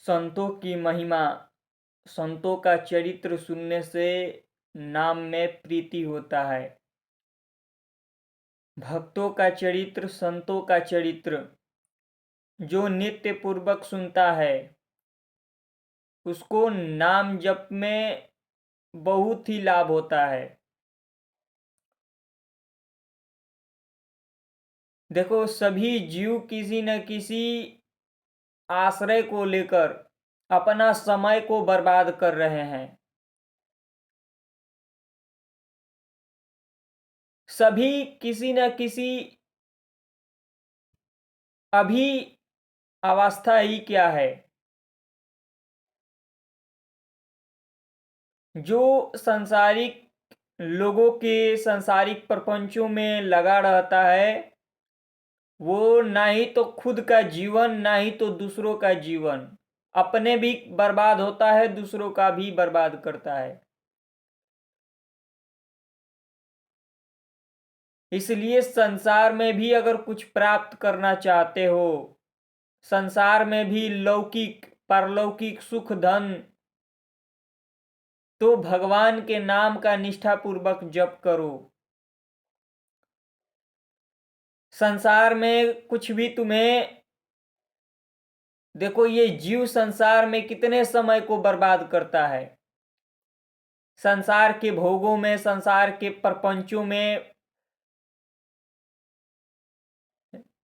संतों की महिमा, संतों का चरित्र सुनने से नाम में प्रीति होता है। भक्तों का चरित्र, संतों का चरित्र जो नित्य पूर्वक सुनता है, उसको नाम जप में बहुत ही लाभ होता है। देखो, सभी जीव किसी न किसी आश्रय को लेकर अपना समय को बर्बाद कर रहे हैं। सभी किसी न किसी अभी अवस्था ही क्या है, जो सांसारिक लोगों के सांसारिक प्रपंचों में लगा रहता है, वो ना ही तो खुद का जीवन, ना ही तो दूसरों का जीवन, अपने भी बर्बाद होता है, दूसरों का भी बर्बाद करता है। इसलिए संसार में भी अगर कुछ प्राप्त करना चाहते हो, संसार में भी लौकिक पारलौकिक सुख धन, तो भगवान के नाम का निष्ठापूर्वक जप करो। संसार में कुछ भी तुम्हें, देखो ये जीव संसार में कितने समय को बर्बाद करता है, संसार के भोगों में, संसार के प्रपंचों में।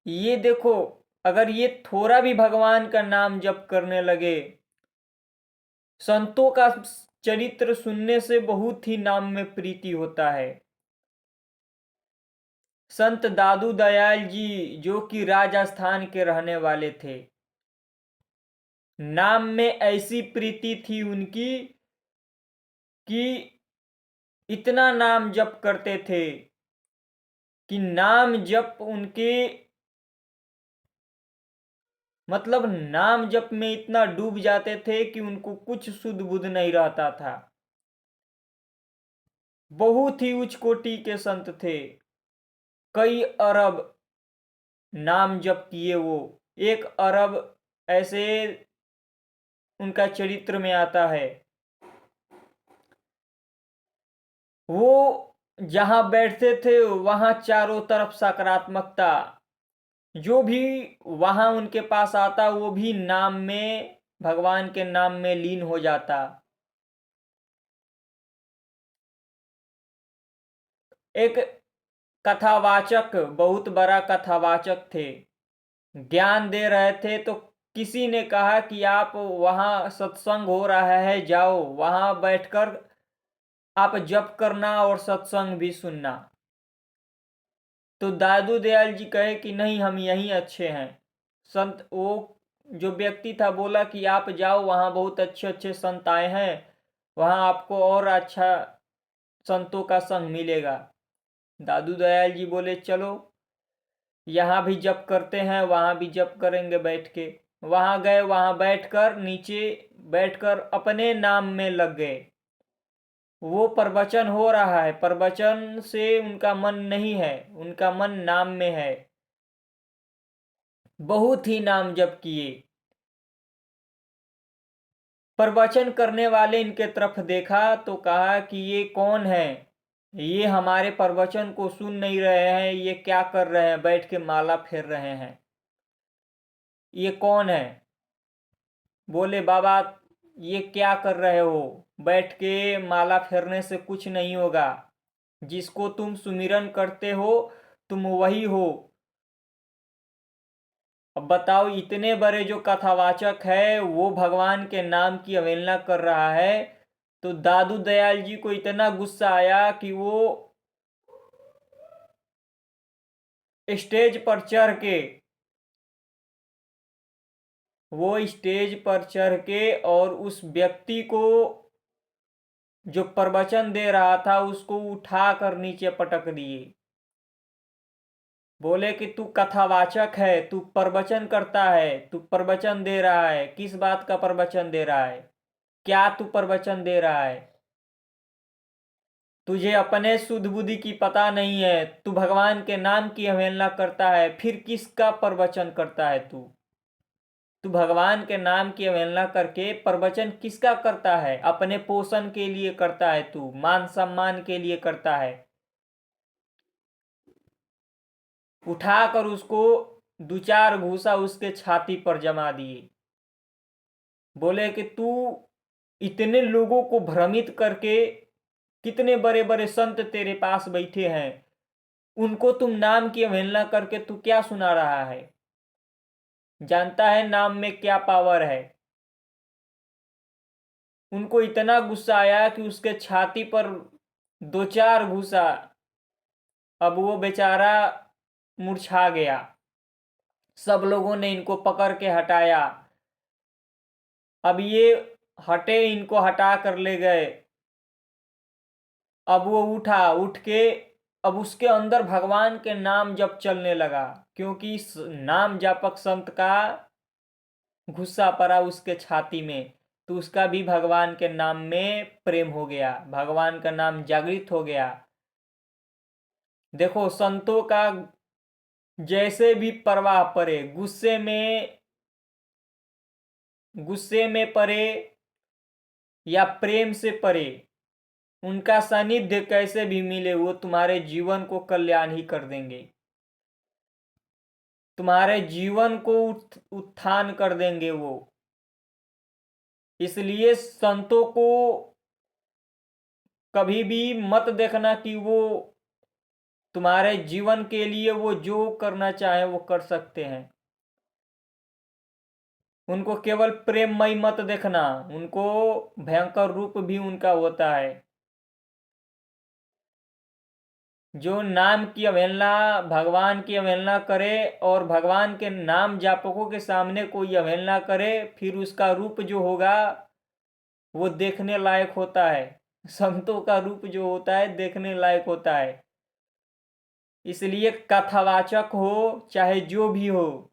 ये देखो, अगर ये थोड़ा भी भगवान का नाम जप करने लगे, संतों का चरित्र सुनने से बहुत ही नाम में प्रीति होता है। संत दादू दयाल जी, जो कि राजस्थान के रहने वाले थे, नाम में ऐसी प्रीति थी उनकी कि इतना नाम जप करते थे कि नाम जप उनके, मतलब नाम जप में इतना डूब जाते थे कि उनको कुछ सुध बुध नहीं रहता था। बहुत ही उच्च कोटि के संत थे, कई अरब नाम जप किए वो, 1 अरब ऐसे उनका चरित्र में आता है। वो जहां बैठते थे वहां चारों तरफ सकारात्मकता, जो भी वहां उनके पास आता वो भी नाम में, भगवान के नाम में लीन हो जाता। एक कथावाचक, बहुत बड़ा कथावाचक थे, ज्ञान दे रहे थे, तो किसी ने कहा कि आप वहां सत्संग हो रहा है, जाओ वहां बैठकर आप जप करना और सत्संग भी सुनना। तो दादू दयाल जी कहे कि नहीं, हम यहीं अच्छे हैं। संत, वो जो व्यक्ति था, बोला कि आप जाओ, वहाँ बहुत अच्छे अच्छे संत आए हैं, वहाँ आपको और अच्छा संतों का संग मिलेगा। दादू दयाल जी बोले चलो, यहाँ भी जप करते हैं, वहाँ भी जप करेंगे बैठ के। वहाँ गए, वहाँ बैठकर, नीचे बैठकर अपने नाम में लग गए। वो प्रवचन हो रहा है, प्रवचन से उनका मन नहीं है, उनका मन नाम में है। बहुत ही नाम जप किए। प्रवचन करने वाले इनके तरफ देखा तो कहा कि ये कौन है, ये हमारे प्रवचन को सुन नहीं रहे हैं, ये क्या कर रहे हैं, बैठ के माला फेर रहे हैं, ये कौन है। बोले बाबा, ये क्या कर रहे हो, बैठ के माला फेरने से कुछ नहीं होगा, जिसको तुम सुमिरन करते हो तुम वही हो। अब बताओ, इतने बड़े जो कथावाचक है वो भगवान के नाम की अवहेलना कर रहा है। तो दादू दयाल जी को इतना गुस्सा आया कि वो स्टेज पर चढ़ के, और उस व्यक्ति को जो प्रवचन दे रहा था उसको उठाकर नीचे पटक दिए। बोले कि तू कथावाचक है, तू प्रवचन करता है, तू प्रवचन दे रहा है, किस बात का प्रवचन दे रहा है, क्या तू प्रवचन दे रहा है, तुझे अपने सुध बुद्धि की पता नहीं है, तू भगवान के नाम की अवहेलना करता है, फिर किसका प्रवचन करता है तू। तू भगवान के नाम की अवहेलना करके प्रवचन किसका करता है? अपने पोषण के लिए करता है, तू मान सम्मान के लिए करता है। उठाकर उसको 2-4 घूसा उसके छाती पर जमा दिए। बोले कि तू इतने लोगों को भ्रमित करके, कितने बड़े बड़े संत तेरे पास बैठे हैं, उनको तुम नाम की अवहेलना करके तू क्या सुना रहा है? जानता है नाम में क्या पावर है? उनको इतना गुस्सा आया कि उसके छाती पर 2-4 घूसा। अब वो बेचारा मुरझा गया। सब लोगों ने इनको पकड़ के हटाया। अब ये हटे, इनको हटा कर ले गए। अब वो उठा, उठ के अब उसके अंदर भगवान के नाम जप चलने लगा, क्योंकि इस नाम जापक संत का गुस्सा पड़ा उसके छाती में, तो उसका भी भगवान के नाम में प्रेम हो गया, भगवान का नाम जागृत हो गया। देखो, संतों का जैसे भी प्रवाह पड़े, गुस्से में पड़े या प्रेम से पड़े, उनका सानिध्य कैसे भी मिले, वो तुम्हारे जीवन को कल्याण ही कर देंगे, तुम्हारे जीवन को उत्थान कर देंगे वो। इसलिए संतों को कभी भी मत देखना कि वो तुम्हारे जीवन के लिए वो जो करना चाहे वो कर सकते हैं। उनको केवल प्रेममय मत देखना, उनको भयंकर रूप भी उनका होता है। जो नाम की अवहेलना, भगवान की अवहेलना करे और भगवान के नाम जापकों के सामने कोई अवहेलना करे, फिर उसका रूप जो होगा वो देखने लायक होता है। संतों का रूप जो होता है देखने लायक होता है। इसलिए कथावाचक हो चाहे जो भी हो,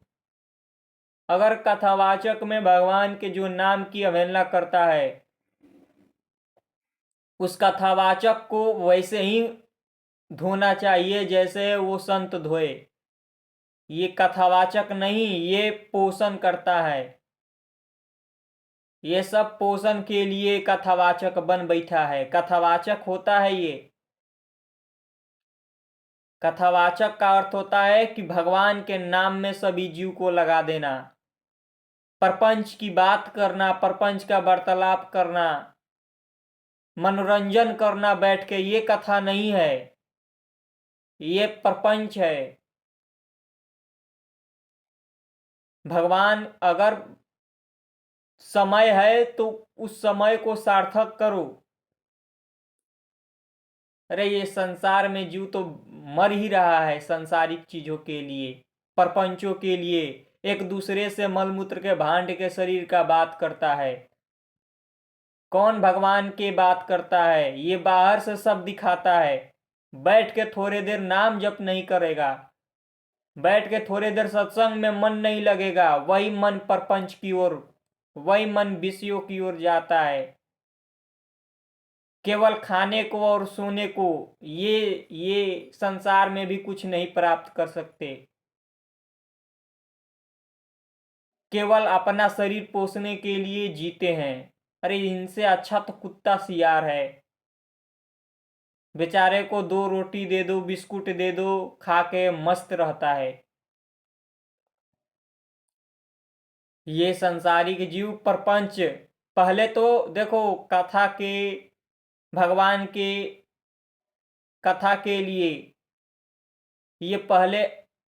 अगर कथावाचक में भगवान के जो नाम की अवहेलना करता है, उस कथावाचक को वैसे ही धोना चाहिए जैसे वो संत धोए। ये कथावाचक नहीं, ये पोषण करता है। ये सब पोषण के लिए कथावाचक बन बैठा है, कथावाचक होता है ये। कथावाचक का अर्थ होता है कि भगवान के नाम में सभी जीव को लगा देना, प्रपंच की बात करना, प्रपंच का वार्तालाप करना, मनोरंजन करना बैठ के, ये कथा नहीं है, ये प्रपंच है। भगवान, अगर समय है तो उस समय को सार्थक करो। अरे ये संसार में जीव तो मर ही रहा है सांसारिक चीजों के लिए, प्रपंचों के लिए, एक दूसरे से मलमूत्र के भांड के शरीर का बात करता है। कौन भगवान की बात करता है? ये बाहर से सब दिखाता है। बैठ के थोड़े देर नाम जप नहीं करेगा, बैठ के थोड़े देर सत्संग में मन नहीं लगेगा, वही मन प्रपंच की ओर, वही मन विषयों की ओर जाता है। केवल खाने को और सोने को, ये संसार में भी कुछ नहीं प्राप्त कर सकते। केवल अपना शरीर पोषने के लिए जीते हैं। अरे इनसे अच्छा तो कुत्ता सियार है। बेचारे को 2 रोटी दे दो, बिस्कुट दे दो, खा के मस्त रहता है। ये संसारिक जीव प्रपंच, पहले तो देखो, कथा के, भगवान के कथा के लिए ये पहले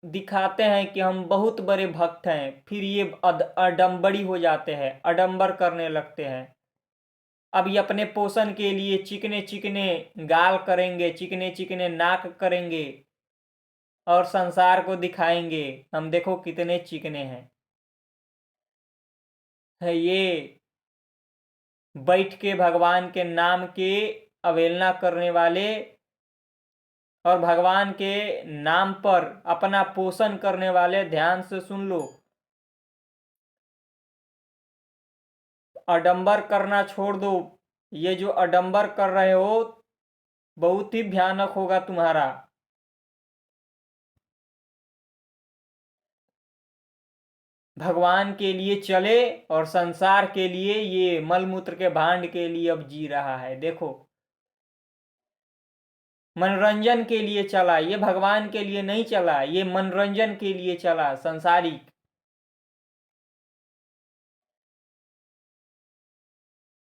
दिखाते हैं कि हम बहुत बड़े भक्त हैं, फिर ये अडंबरी हो जाते हैं, अडंबर करने लगते हैं। अब ये अपने पोषण के लिए चिकने चिकने गाल करेंगे, चिकने चिकने नाक करेंगे और संसार को दिखाएंगे हम देखो कितने चिकने हैं। ये बैठ के भगवान के नाम के अवहेलना करने वाले और भगवान के नाम पर अपना पोषण करने वाले, ध्यान से सुन लो, अडंबर करना छोड़ दो। ये जो अडंबर कर रहे हो बहुत ही भयानक होगा तुम्हारा। भगवान के लिए चले और संसार के लिए, ये मलमूत्र के भांड के लिए अब जी रहा है। देखो, मनोरंजन के लिए चला, ये भगवान के लिए नहीं चला, ये मनोरंजन के लिए चला, संसारिक।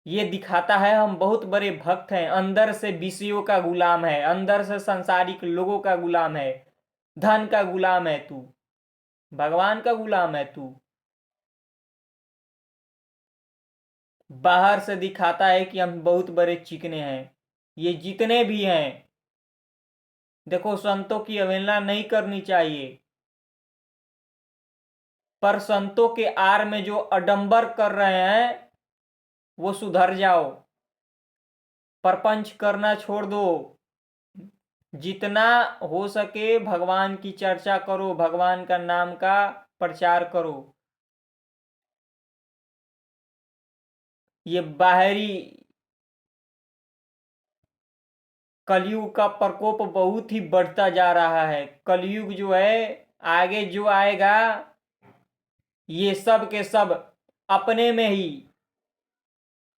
ये दिखाता है हम बहुत बड़े भक्त हैं, अंदर से विषयों का गुलाम है, अंदर से संसारिक लोगों का गुलाम है, धन का गुलाम है तू, भगवान का गुलाम है तू। बाहर से दिखाता है कि हम बहुत बड़े चिकने हैं। ये जितने भी हैं, देखो, संतों की अवहेलना नहीं करनी चाहिए, पर संतों के आड़ में जो आडंबर कर रहे हैं वो सुधर जाओ। परपंच करना छोड़ दो, जितना हो सके भगवान की चर्चा करो, भगवान का नाम का प्रचार करो। ये बाहरी कलयुग का प्रकोप बहुत ही बढ़ता जा रहा है। कलयुग जो है, आगे जो आएगा, ये सब के सब अपने में ही,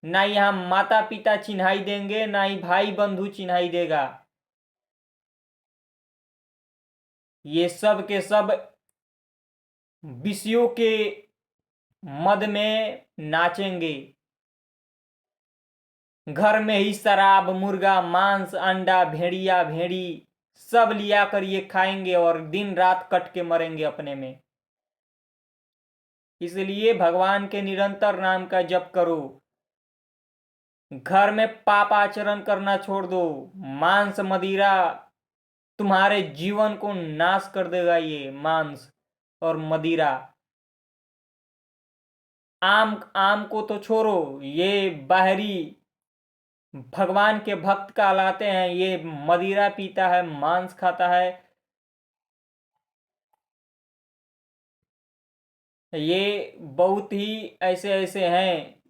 ना यहाँ माता पिता चिन्हाई देंगे, ना ही भाई बंधु चिन्हाई देगा। ये सब के सब विषयों के मद में नाचेंगे। घर में ही शराब, मुर्गा, मांस, अंडा, भेड़िया, भेड़ी सब लिया कर ये खाएंगे और दिन रात कट के मरेंगे अपने में। इसलिए भगवान के निरंतर नाम का जप करो। घर में पाप आचरण करना छोड़ दो। मांस मदिरा तुम्हारे जीवन को नाश कर देगा। ये मांस और मदिरा, आम आम को तो छोड़ो, ये बाहरी भगवान के भक्त कहलाते हैं, ये मदिरा पीता है, मांस खाता है, ये बहुत ही ऐसे ऐसे हैं।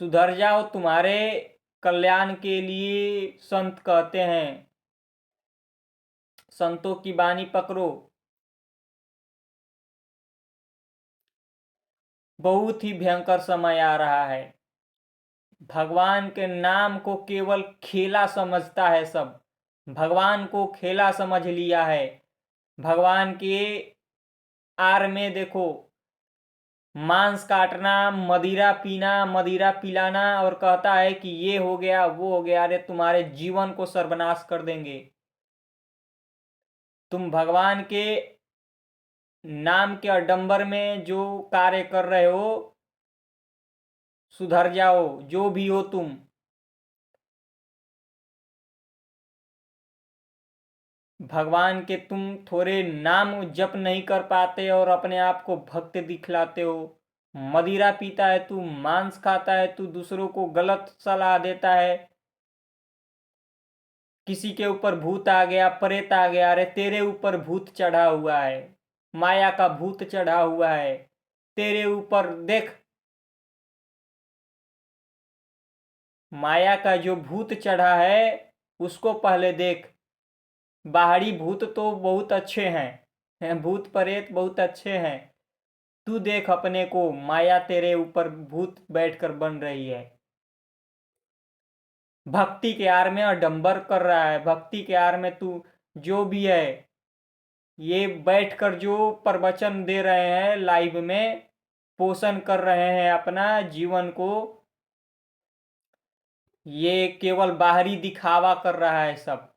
सुधर जाओ, तुम्हारे कल्याण के लिए संत कहते हैं। संतों की बानी पकड़ो। बहुत ही भयंकर समय आ रहा है। भगवान के नाम को केवल खेला समझता है सब, भगवान को खेला समझ लिया है। भगवान के आर में देखो, मांस काटना, मदिरा पीना, मदिरा पिलाना, और कहता है कि ये हो गया वो हो गया। अरे तुम्हारे जीवन को सर्वनाश कर देंगे। तुम भगवान के नाम के आडंबर में जो कार्य कर रहे हो, सुधर जाओ, जो भी हो तुम। भगवान के तुम थोड़े नाम जप नहीं कर पाते और अपने आप को भक्त दिखलाते हो। मदिरा पीता है तू, मांस खाता है तू, दूसरों को गलत सलाह देता है। किसी के ऊपर भूत आ गया, प्रेत आ गया, अरे तेरे ऊपर भूत चढ़ा हुआ है, माया का भूत चढ़ा हुआ है तेरे ऊपर। देख, माया का जो भूत चढ़ा है उसको पहले देख। बाहरी भूत तो बहुत अच्छे हैं, भूत प्रेत बहुत अच्छे हैं। तू देख अपने को, माया तेरे ऊपर भूत बैठकर बन रही है। भक्ति के आड़ में आडंबर कर रहा है। भक्ति के आड़ में तू जो भी है, ये बैठकर जो प्रवचन दे रहे हैं लाइव में, पोषण कर रहे हैं अपना जीवन को, ये केवल बाहरी दिखावा कर रहा है सब।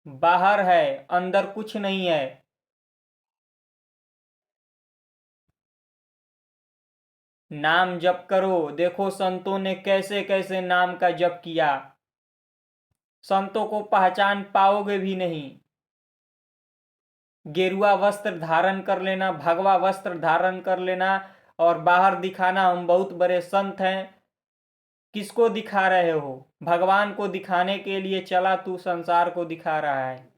बाहर है, अंदर कुछ नहीं है। नाम जप करो। देखो संतों ने कैसे कैसे नाम का जप किया। संतों को पहचान पाओगे भी नहीं। गेरुआ वस्त्र धारण कर लेना, भगवा वस्त्र धारण कर लेना और बाहर दिखाना हम बहुत बड़े संत हैं। किसको दिखा रहे हो? भगवान को दिखाने के लिए चला तू, संसार को दिखा रहा है।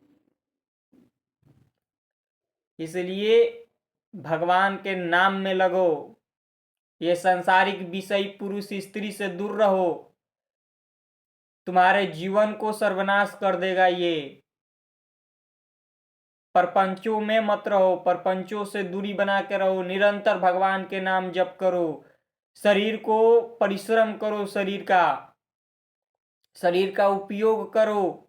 इसलिए भगवान के नाम में लगो। ये सांसारिक विषय पुरुष स्त्री से दूर रहो। तुम्हारे जीवन को सर्वनाश कर देगा ये। परपंचों में मत रहो, परपंचों से दूरी बना के रहो, निरंतर भगवान के नाम जप करो, शरीर को परिश्रम करो, शरीर का उपयोग करो।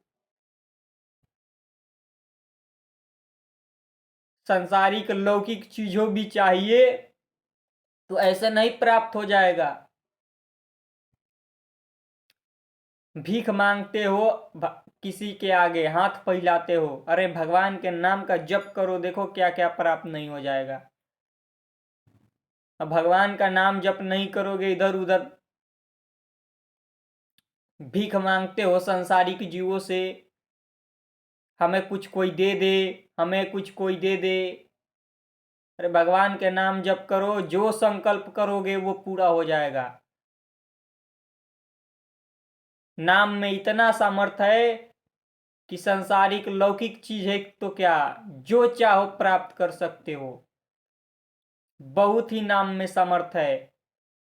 सांसारिक लौकिक चीजों भी चाहिए तो ऐसे नहीं प्राप्त हो जाएगा। भीख मांगते हो, किसी के आगे हाथ फैलाते हो, अरे भगवान के नाम का जप करो, देखो क्या क्या प्राप्त नहीं हो जाएगा। अब भगवान का नाम जप नहीं करोगे, इधर उधर भीख मांगते हो संसारिक जीवों से, हमें कुछ कोई दे दे, हमें कुछ कोई दे दे। अरे भगवान के नाम जप करो, जो संकल्प करोगे वो पूरा हो जाएगा। नाम में इतना सामर्थ्य है कि संसारिक लौकिक चीज है तो क्या, जो चाहो प्राप्त कर सकते हो। बहुत ही नाम में सामर्थ्य है।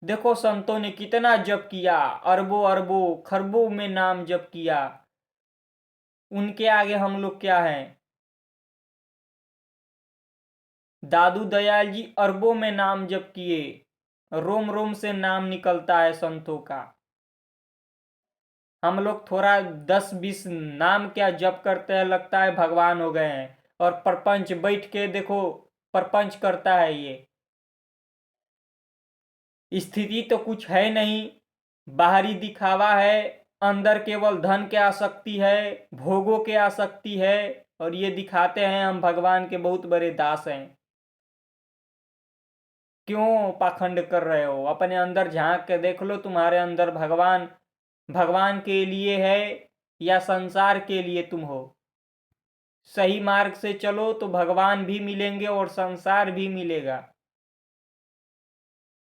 देखो संतों ने कितना जप किया, अरबों अरबों खरबों में नाम जप किया, उनके आगे हम लोग क्या हैं। दादू दयाल जी अरबों में नाम जप किए, रोम रोम से नाम निकलता है संतों का। हम लोग थोड़ा 10-20 नाम क्या जप करते हैं, लगता है भगवान हो गए हैं। और प्रपंच बैठ के देखो, प्रपंच करता है ये। स्थिति तो कुछ है नहीं, बाहरी दिखावा है, अंदर केवल धन की आसक्ति है, भोगों की आसक्ति है, और ये दिखाते हैं हम भगवान के बहुत बड़े दास हैं। क्यों पाखंड कर रहे हो? अपने अंदर झांक के देख लो, तुम्हारे अंदर भगवान भगवान के लिए है या संसार के लिए तुम हो। सही मार्ग से चलो तो भगवान भी मिलेंगे और संसार भी मिलेगा।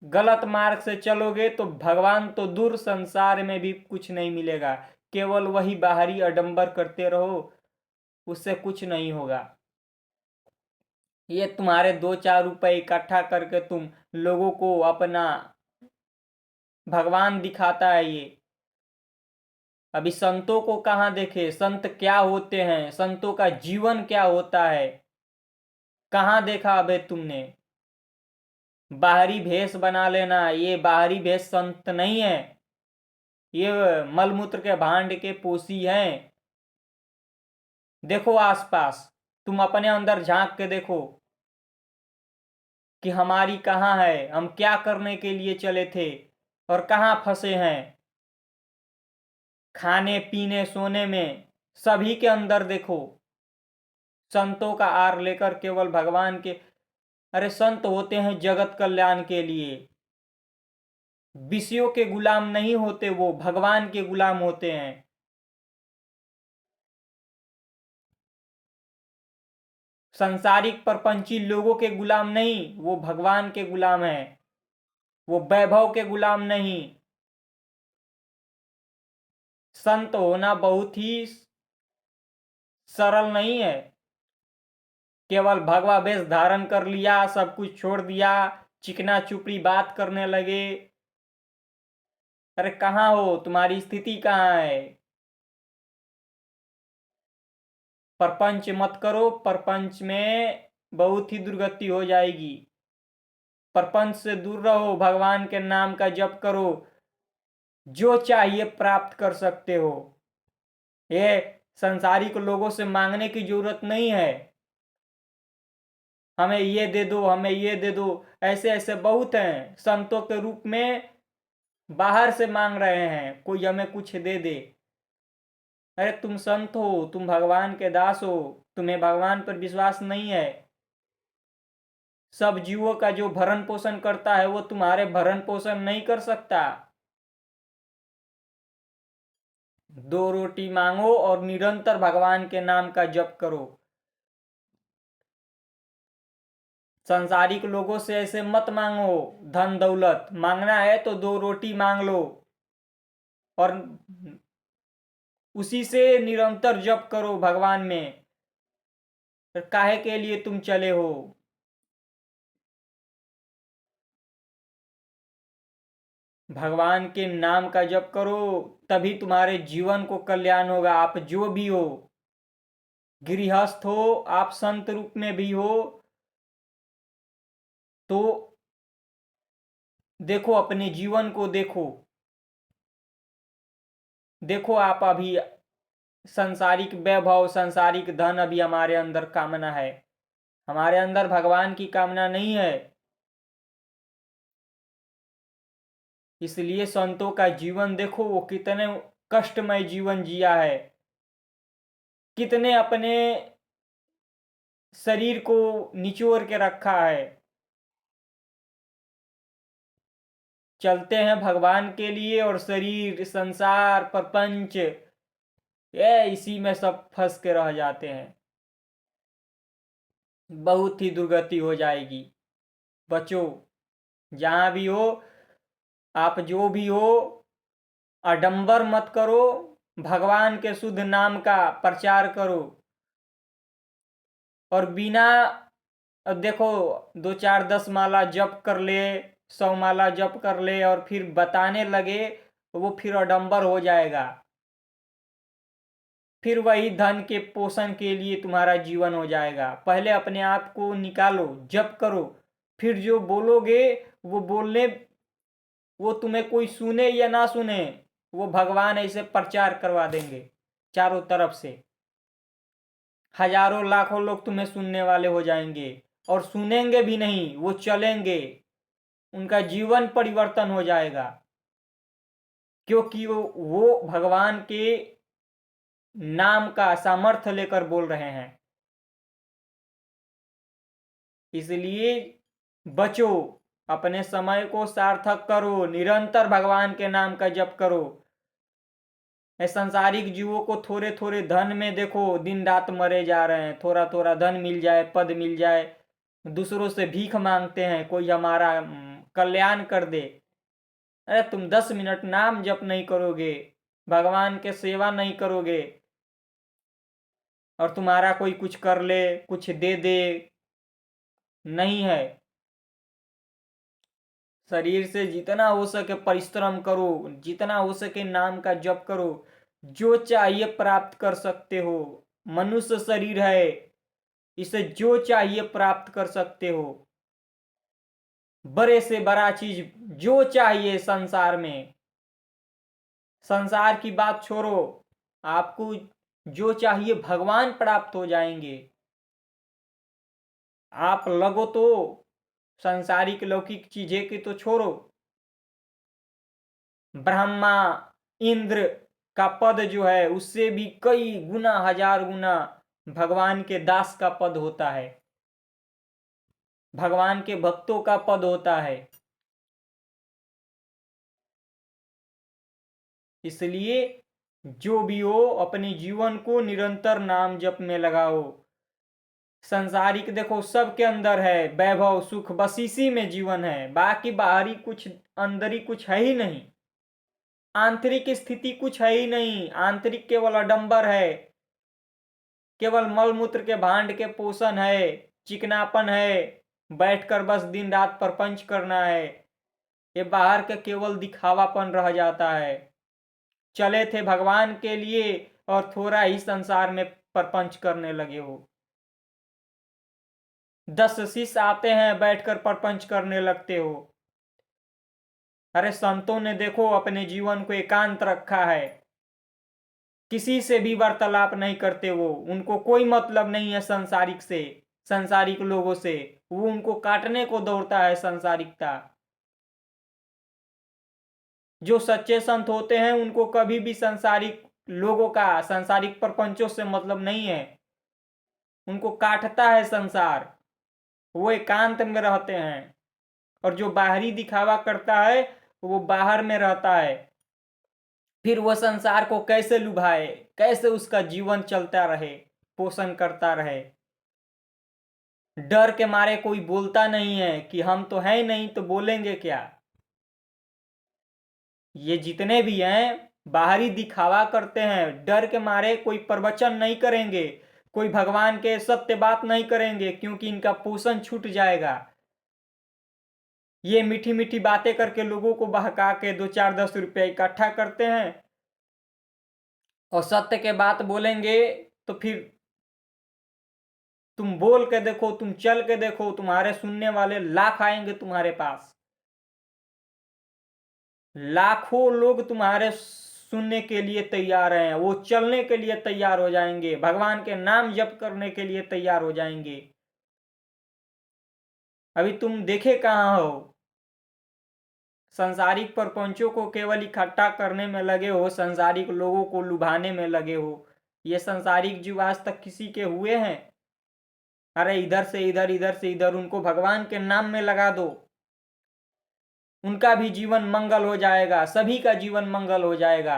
गलत मार्ग से चलोगे तो भगवान तो दूर, संसार में भी कुछ नहीं मिलेगा। केवल वही बाहरी आडंबर करते रहो, उससे कुछ नहीं होगा। ये तुम्हारे 2-4 रुपए इकट्ठा करके तुम लोगों को अपना भगवान दिखाता है ये। अभी संतों को कहाँ देखे, संत क्या होते हैं, संतों का जीवन क्या होता है, कहाँ देखा अबे तुमने? बाहरी भेष बना लेना, ये बाहरी भेष संत नहीं है, ये मलमूत्र के भांड के पोसी हैं। देखो आसपास, तुम अपने अंदर झांक के देखो कि हमारी कहाँ है, हम क्या करने के लिए चले थे और कहाँ फंसे हैं। खाने पीने सोने में, सभी के अंदर देखो। संतों का आर लेकर केवल भगवान के, अरे संत होते हैं जगत कल्याण के लिए, विषयों के गुलाम नहीं होते, वो भगवान के गुलाम होते हैं। संसारिक परपंची लोगों के गुलाम नहीं, वो भगवान के गुलाम हैं, वो वैभव के गुलाम नहीं। संत होना बहुत ही सरल नहीं है। केवल भगवा वेश धारण कर लिया, सब कुछ छोड़ दिया, चिकना चुपड़ी बात करने लगे। अरे कहाँ हो, तुम्हारी स्थिति कहाँ है? परपंच मत करो, परपंच में बहुत ही दुर्गति हो जाएगी। परपंच से दूर रहो, भगवान के नाम का जप करो, जो चाहिए प्राप्त कर सकते हो। ये संसारिक लोगों से मांगने की जरूरत नहीं है, हमें ये दे दो, हमें ये दे दो। ऐसे ऐसे बहुत हैं संतों के रूप में, बाहर से मांग रहे हैं कोई हमें कुछ दे दे। अरे तुम संत हो, तुम भगवान के दास हो, तुम्हें भगवान पर विश्वास नहीं है। सब जीवों का जो भरण पोषण करता है वो तुम्हारे भरण पोषण नहीं कर सकता। 2 रोटी मांगो और निरंतर भगवान के नाम का जप करो। सांसारिक लोगों से ऐसे मत मांगो, धन दौलत मांगना है तो 2 रोटी मांग लो और उसी से निरंतर जप करो भगवान में। फिर काहे के लिए तुम चले हो? भगवान के नाम का जप करो, तभी तुम्हारे जीवन को कल्याण होगा, आप जो भी हो। गृहस्थ हो, आप संत रूप में भी हो, तो देखो अपने जीवन को देखो। देखो आप अभी सांसारिक वैभव, सांसारिक धन अभी हमारे अंदर कामना है, हमारे अंदर भगवान की कामना नहीं है। इसलिए संतों का जीवन देखो, वो कितने कष्टमय जीवन जिया है, कितने अपने शरीर को निचोड़ के रखा है। चलते हैं भगवान के लिए और शरीर, संसार, प्रपंच, ये इसी में सब फंस के रह जाते हैं। बहुत ही दुर्गति हो जाएगी। बचो, जहां भी हो, आप जो भी हो, आडंबर मत करो, भगवान के शुद्ध नाम का प्रचार करो। और बिना, अब देखो, 2 4 10 माला जप कर ले, 100 माला जप कर ले और फिर बताने लगे, वो फिर आडंबर हो जाएगा। फिर वही धन के पोषण के लिए तुम्हारा जीवन हो जाएगा। पहले अपने आप को निकालो, जप करो, फिर जो बोलोगे वो बोलने, वो तुम्हें कोई सुने या ना सुने, वो भगवान ऐसे प्रचार करवा देंगे चारों तरफ से। हजारों लाखों लोग तुम्हें सुनने वाले हो जाएंगे, और सुनेंगे भी नहीं, वो चलेंगे, उनका जीवन परिवर्तन हो जाएगा, क्योंकि वो भगवान के नाम का सामर्थ्य लेकर बोल रहे हैं। इसलिए बचो, अपने समय को सार्थक करो, निरंतर भगवान के नाम का जप करो। संसारिक जीवों को थोड़े थोड़े धन में देखो दिन रात मरे जा रहे हैं, थोड़ा थोड़ा धन मिल जाए, पद मिल जाए, दूसरों से भीख मांगते हैं कोई हमारा कल्याण कर दे। अरे तुम 10 मिनट नाम जप नहीं करोगे, भगवान के सेवा नहीं करोगे, और तुम्हारा कोई कुछ कर ले, कुछ दे दे, नहीं है। शरीर से जितना हो सके परिश्रम करो, जितना हो सके नाम का जप करो, जो चाहिए प्राप्त कर सकते हो। मनुष्य शरीर है, इसे जो चाहिए प्राप्त कर सकते हो। बड़े से बड़ा चीज जो चाहिए संसार में, संसार की बात छोड़ो, आपको जो चाहिए भगवान प्राप्त हो जाएंगे। आप लगो तो संसारिक लौकिक चीजें की तो छोड़ो, ब्रह्मा, इंद्र का पद जो है उससे भी कई गुना, 1000 गुना भगवान के दास का पद होता है, भगवान के भक्तों का पद होता है। इसलिए जो भी हो, अपने जीवन को निरंतर नाम जप में लगाओ। संसारिक देखो सबके अंदर है वैभव, सुख, बस इसी में जीवन है, बाकी बाहरी कुछ, अंदरी कुछ है ही नहीं। आंतरिक स्थिति कुछ है ही नहीं, आंतरिक केवल आडंबर है, केवल मलमूत्र के भांड के पोषण है, चिकनापन है, बैठकर बस दिन रात प्रपंच करना है। ये बाहर का केवल दिखावापन रह जाता है। चले थे भगवान के लिए और थोड़ा ही संसार में प्रपंच करने लगे हो। 10 शिष्य आते हैं, बैठकर प्रपंच करने लगते हो। अरे संतों ने देखो अपने जीवन को एकांत रखा है, किसी से भी वार्तालाप नहीं करते, वो उनको कोई मतलब नहीं है संसारिक से, संसारिक लोगों से, वो उनको काटने को दौड़ता है संसारिकता। जो सच्चे संत होते हैं उनको कभी भी संसारिक लोगों का, संसारिक प्रपंचों से मतलब नहीं है, उनको काटता है संसार, वो एकांत में रहते हैं। और जो बाहरी दिखावा करता है वो बाहर में रहता है, फिर वो संसार को कैसे लुभाए, कैसे उसका जीवन चलता रहे, पोषण करता रहे। डर के मारे कोई बोलता नहीं है कि हम तो है ही नहीं, तो बोलेंगे क्या। ये जितने भी हैं बाहरी दिखावा करते हैं, डर के मारे कोई प्रवचन नहीं करेंगे, कोई भगवान के सत्य बात नहीं करेंगे, क्योंकि इनका पोषण छूट जाएगा। ये मीठी मीठी बातें करके लोगों को बहका के 2 4 10 रुपये इकट्ठा करते हैं, और सत्य के बात बोलेंगे तो फिर तुम बोल के देखो, तुम चल के देखो, तुम्हारे सुनने वाले लाख आएंगे तुम्हारे पास। लाखों लोग तुम्हारे सुनने के लिए तैयार हैं, वो चलने के लिए तैयार हो जाएंगे, भगवान के नाम जप करने के लिए तैयार हो जाएंगे। अभी तुम देखे कहाँ हो? संसारिक प्रपंचों को केवल इकट्ठा करने में लगे हो, संसारिक लोगों को लुभाने में लगे हो। ये संसारिक जीव आज तक किसी के हुए हैं? अरे इधर से इधर, इधर से इधर, उनको भगवान के नाम में लगा दो, उनका भी जीवन मंगल हो जाएगा, सभी का जीवन मंगल हो जाएगा।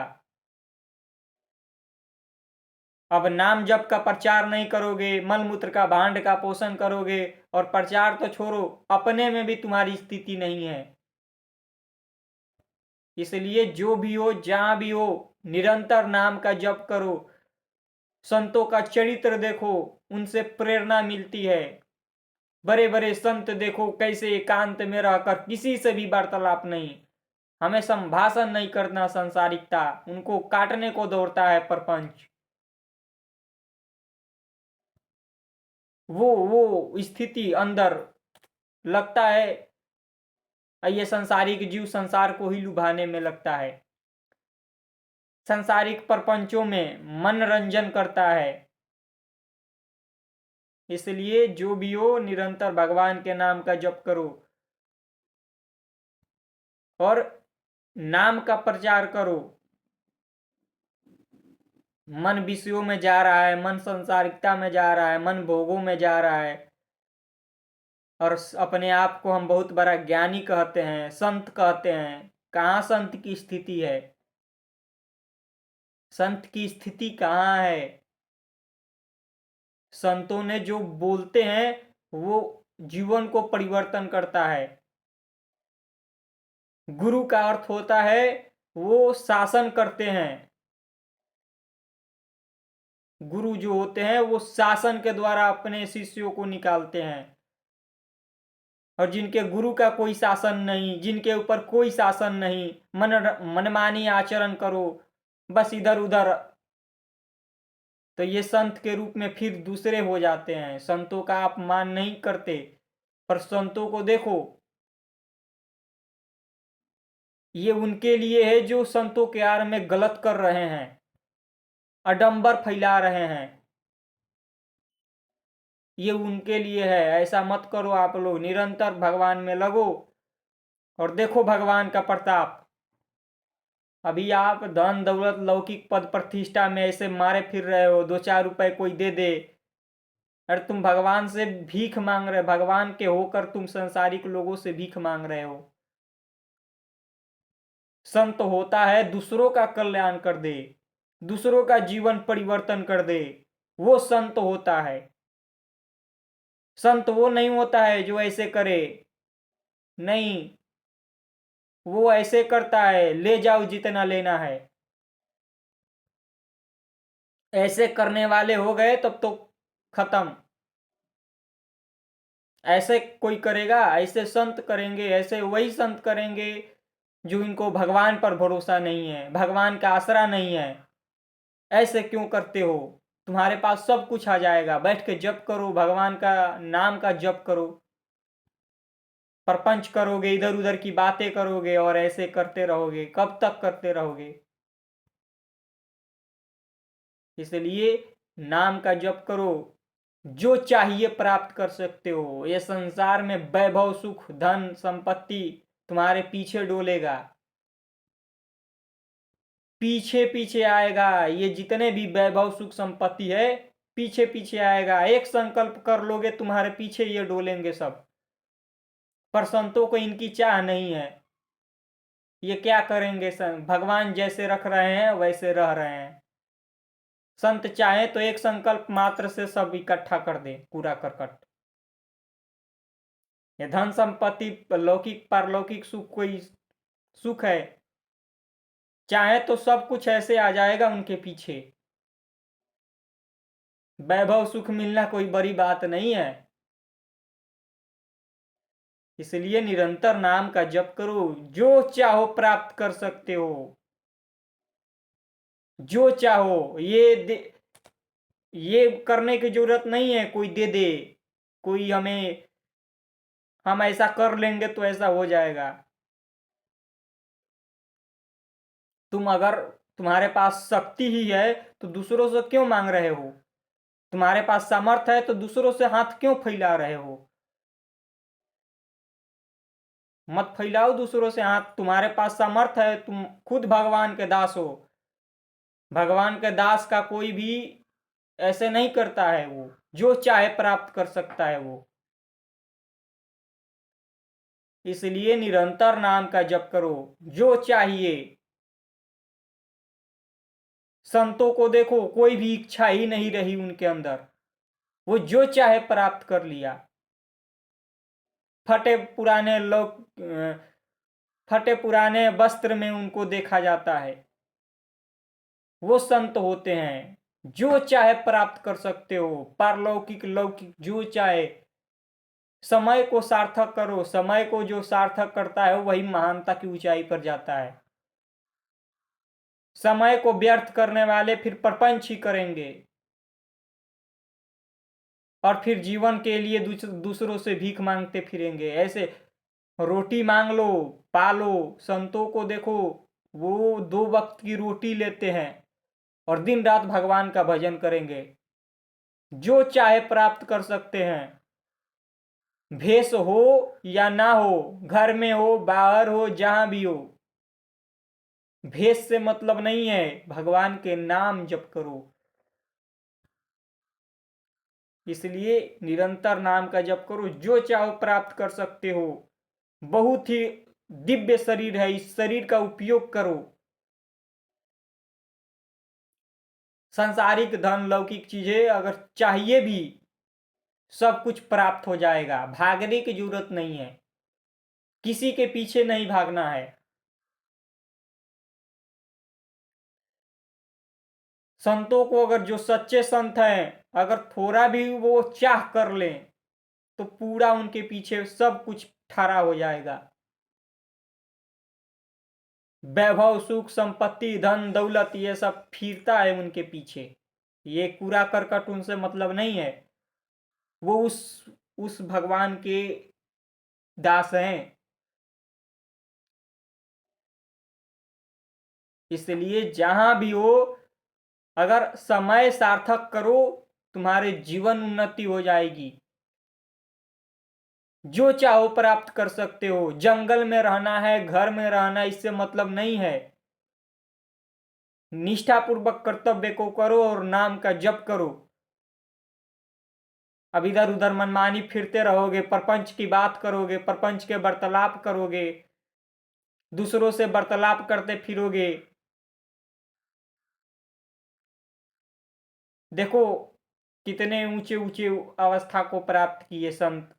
अब नाम जप का प्रचार नहीं करोगे, मलमूत्र का भांड का पोषण करोगे, और प्रचार तो छोड़ो, अपने में भी तुम्हारी स्थिति नहीं है। इसलिए जो भी हो, जहां भी हो, निरंतर नाम का जप करो, संतों का चरित्र देखो, उनसे प्रेरणा मिलती है। बड़े बड़े संत देखो कैसे एकांत में रहकर, किसी से भी वार्तालाप नहीं, हमें संभाषण नहीं करना, संसारिकता, उनको काटने को दौड़ता है प्रपंच। वो स्थिति अंदर लगता है, ये संसारिक जीव संसार को ही लुभाने में लगता है, संसारिक प्रपंचों में मनोरंजन करता है। इसलिए जो भी हो, निरंतर भगवान के नाम का जप करो और नाम का प्रचार करो। मन विषयों में जा रहा है, मन संसारिकता में जा रहा है, मन भोगों में जा रहा है, और अपने आप को हम बहुत बड़ा ज्ञानी कहते हैं, संत कहते हैं। कहाँ संत की स्थिति है? संत की स्थिति कहाँ है? संतों ने जो बोलते हैं वो जीवन को परिवर्तन करता है। गुरु का अर्थ होता है वो शासन करते हैं। गुरु जो होते हैं वो शासन के द्वारा अपने शिष्यों को निकालते हैं, और जिनके गुरु का कोई शासन नहीं, जिनके ऊपर कोई शासन नहीं, मनमानी आचरण करो बस इधर उधर, तो ये संत के रूप में फिर दूसरे हो जाते हैं। संतों का अपमान नहीं करते, पर संतों को देखो, ये उनके लिए है जो संतों के आड़ में गलत कर रहे हैं, अडंबर फैला रहे हैं, ये उनके लिए है। ऐसा मत करो आप लोग, निरंतर भगवान में लगो और देखो भगवान का प्रताप। अभी आप धन दौलत लौकिक पद प्रतिष्ठा में ऐसे मारे फिर रहे हो, 2-4 रुपए कोई दे दे, अरे तुम भगवान से भीख मांग रहे, भगवान के होकर तुम संसारिक लोगों से भीख मांग रहे हो। संत होता है दूसरों का कल्याण कर दे, दूसरों का जीवन परिवर्तन कर दे, वो संत होता है। संत वो नहीं होता है जो ऐसे करे, नहीं, वो ऐसे करता है ले जाओ जितना लेना है। ऐसे करने वाले हो गए तब तो खत्म। ऐसे कोई करेगा? ऐसे संत करेंगे, ऐसे वही संत करेंगे जो इनको भगवान पर भरोसा नहीं है, भगवान का आसरा नहीं है। ऐसे क्यों करते हो? तुम्हारे पास सब कुछ आ जाएगा, बैठ के जप करो, भगवान का नाम का जप करो। प्रपंच करोगे, इधर उधर की बातें करोगे और ऐसे करते रहोगे, कब तक करते रहोगे? इसलिए नाम का जप करो, जो चाहिए प्राप्त कर सकते हो। ये संसार में वैभव सुख धन संपत्ति तुम्हारे पीछे डोलेगा, पीछे पीछे आएगा। ये जितने भी वैभव सुख संपत्ति है पीछे पीछे आएगा। एक संकल्प कर लोगे तुम्हारे पीछे ये डोलेंगे सब। पर संतों को इनकी चाह नहीं है, ये क्या करेंगे? भगवान जैसे रख रहे हैं वैसे रह रहे हैं। संत चाहे तो एक संकल्प मात्र से सब इकट्ठा कर दे, पूरा करकट। ये धन संपत्ति लौकिक पारलौकिक सुख कोई सुख है? चाहे तो सब कुछ ऐसे आ जाएगा उनके पीछे। वैभव सुख मिलना कोई बड़ी बात नहीं है। इसलिए निरंतर नाम का जप करो, जो चाहो प्राप्त कर सकते हो, जो चाहो। ये करने की जरूरत नहीं है कोई दे दे, कोई हम ऐसा कर लेंगे तो ऐसा हो जाएगा। अगर तुम्हारे पास शक्ति ही है तो दूसरों से क्यों मांग रहे हो? तुम्हारे पास सामर्थ्य है तो दूसरों से हाथ क्यों फैला रहे हो? मत फैलाओ दूसरों से हाथ। तुम्हारे पास सामर्थ्य है, तुम खुद भगवान के दास हो। भगवान के दास का कोई भी ऐसे नहीं करता है, वो जो चाहे प्राप्त कर सकता है वो। इसलिए निरंतर नाम का जप करो, जो चाहिए। संतों को देखो, कोई भी इच्छा ही नहीं रही उनके अंदर, वो जो चाहे प्राप्त कर लिया। फटे पुराने लोग फटे पुराने वस्त्र में उनको देखा जाता है, वो संत होते हैं। जो चाहे प्राप्त कर सकते हो, पारलौकिक लौकिक जो चाहे। समय को सार्थक करो, समय को जो सार्थक करता है वही महानता की ऊंचाई पर जाता है। समय को व्यर्थ करने वाले फिर प्रपंच ही करेंगे और फिर जीवन के लिए दूसरों से भीख मांगते फिरेंगे। ऐसे रोटी मांग लो, पालो। संतों को देखो, वो 2 वक्त की रोटी लेते हैं और दिन रात भगवान का भजन करेंगे। जो चाहे प्राप्त कर सकते हैं, भेष हो या ना हो, घर में हो बाहर हो जहां भी हो। भेष से मतलब नहीं है, भगवान के नाम जप करो। इसलिए निरंतर नाम का जप करो, जो चाहो प्राप्त कर सकते हो। बहुत ही दिव्य शरीर है, इस शरीर का उपयोग करो। सांसारिक धन लौकिक चीजें अगर चाहिए भी, सब कुछ प्राप्त हो जाएगा। भागने की जरूरत नहीं है, किसी के पीछे नहीं भागना है। संतों को, अगर जो सच्चे संत हैं, अगर थोड़ा भी वो चाह कर लें तो पूरा उनके पीछे सब कुछ ठहरा हो जाएगा। वैभव सुख संपत्ति धन दौलत ये सब फिरता है उनके पीछे। ये कूड़ा करकट उनसे मतलब नहीं है। वो उस भगवान के दास हैं। इसलिए जहां भी हो, अगर समय सार्थक करो, तुम्हारे जीवन उन्नति हो जाएगी। जो चाहो प्राप्त कर सकते हो। जंगल में रहना है, घर में रहना, इससे मतलब नहीं है। निष्ठापूर्वक कर्तव्य को करो और नाम का जप करो। अब इधर उधर मनमानी फिरते रहोगे, प्रपंच की बात करोगे, प्रपंच के वार्तालाप करोगे, दूसरों से वार्तालाप करते फिरोगे। देखो कितने ऊंचे ऊंचे अवस्था को प्राप्त किए संत।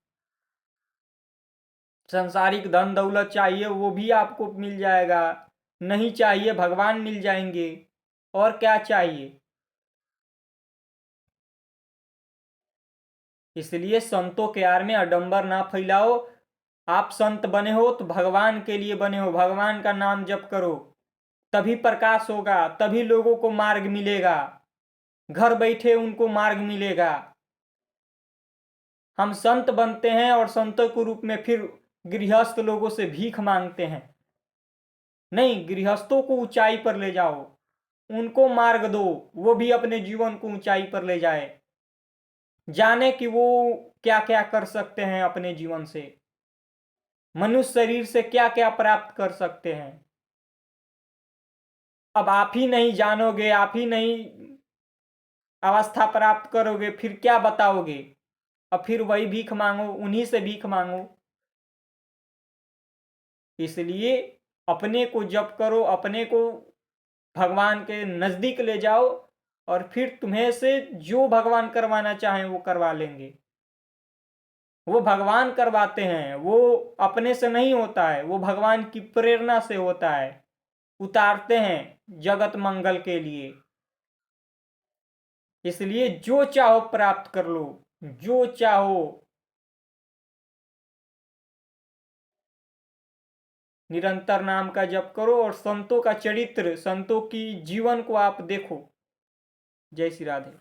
संसारिक धन दौलत चाहिए वो भी आपको मिल जाएगा, नहीं चाहिए भगवान मिल जाएंगे। और क्या चाहिए? इसलिए संतों के आड़ में आडंबर ना फैलाओ। आप संत बने हो तो भगवान के लिए बने हो। भगवान का नाम जप करो, तभी प्रकाश होगा, तभी लोगों को मार्ग मिलेगा। घर बैठे उनको मार्ग मिलेगा। हम संत बनते हैं और संतों के रूप में फिर गृहस्थ लोगों से भीख मांगते हैं। नहीं, गृहस्थों को ऊंचाई पर ले जाओ, उनको मार्ग दो, वो भी अपने जीवन को ऊंचाई पर ले जाए, जाने कि वो क्या क्या कर सकते हैं अपने जीवन से, मनुष्य शरीर से क्या क्या प्राप्त कर सकते हैं। अब आप ही नहीं जानोगे, आप ही नहीं अवस्था प्राप्त करोगे, फिर क्या बताओगे? अब फिर वही भीख मांगो, उन्हीं से भीख मांगो। इसलिए अपने को जप करो, अपने को भगवान के नजदीक ले जाओ और फिर तुम्हें से जो भगवान करवाना चाहें वो करवा लेंगे। वो भगवान करवाते हैं, वो अपने से नहीं होता है, वो भगवान की प्रेरणा से होता है। उतारते हैं जगत मंगल के लिए। इसलिए जो चाहो प्राप्त कर लो, जो चाहो। निरंतर नाम का जप करो और संतों का चरित्र, संतों की जीवन को आप देखो। जय श्री राधे।